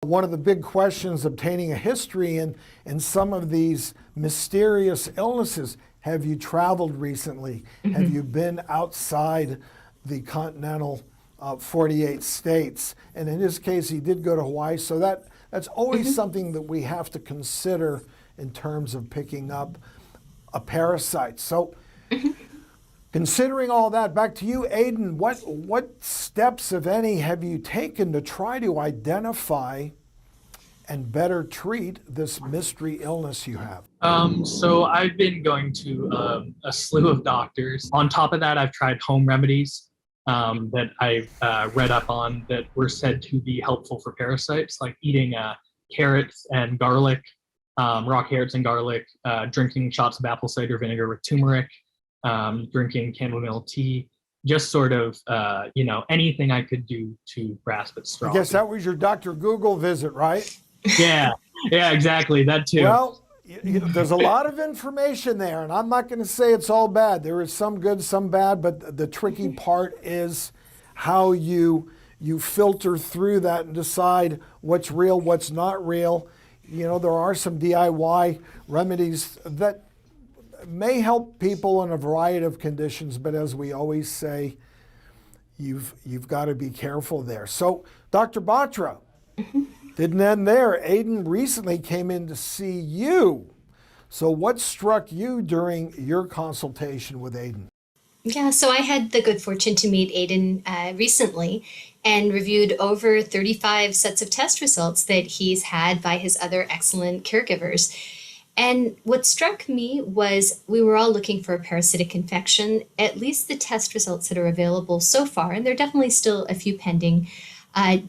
One of the big questions obtaining a history in some of these mysterious illnesses. Have you traveled recently? Have you been outside the continental 48 states? And in his case, he did go to Hawaii. So that's always something that we have to consider in terms of picking up a parasite. So considering all that, back to you, Aidan, what steps, if any, have you taken to try to identify and better treat this mystery illness you have? So I've been going to a slew of doctors. On top of that, I've tried home remedies that I've read up on that were said to be helpful for parasites, like eating carrots and garlic, raw carrots and garlic, drinking shots of apple cider vinegar with turmeric, drinking chamomile tea, just sort of, anything I could do to grasp at straws. I guess that was your Dr. Google visit, right? Yeah, exactly. That too. Well, there's a lot of information there, and I'm not going to say it's all bad. There is some good, some bad, but the tricky part is how you filter through that and decide what's real, what's not real. There are some DIY remedies that may help people in a variety of conditions, but as we always say, you've got to be careful there. So, Dr. Batra, didn't end there. Aidan recently came in to see you. So what struck you during your consultation with Aidan? Yeah, so I had the good fortune to meet Aidan recently and reviewed over 35 sets of test results that he's had by his other excellent caregivers. And what struck me was we were all looking for a parasitic infection. At least the test results that are available so far, and there are definitely still a few pending,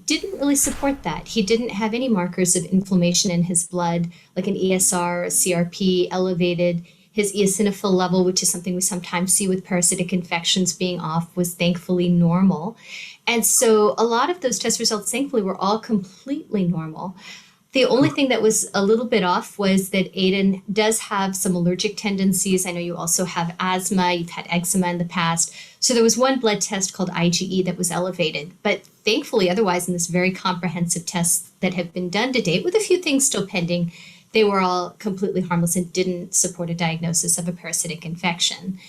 didn't really support that. He didn't have any markers of inflammation in his blood, like an ESR or CRP elevated. His eosinophil level, which is something we sometimes see with parasitic infections being off, was thankfully normal. And so a lot of those test results, thankfully, were all completely normal. The only thing that was a little bit off was that Aidan does have some allergic tendencies. I know you also have asthma, you've had eczema in the past. So there was one blood test called IgE that was elevated. But thankfully, otherwise, in this very comprehensive tests that have been done to date, with a few things still pending, they were all completely harmless and didn't support a diagnosis of a parasitic infection.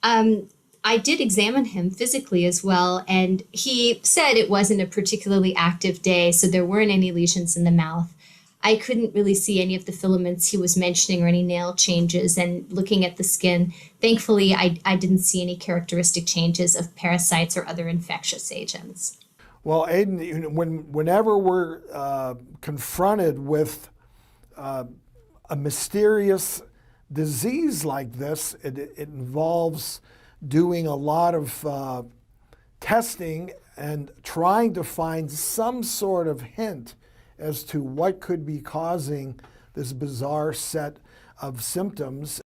I did examine him physically as well, and he said it wasn't a particularly active day, so there weren't any lesions in the mouth. I couldn't really see any of the filaments he was mentioning or any nail changes. And looking at the skin, thankfully, I didn't see any characteristic changes of parasites or other infectious agents. Well, Aidan, whenever we're confronted with a mysterious disease like this, it involves doing a lot of testing and trying to find some sort of hint as to what could be causing this bizarre set of symptoms.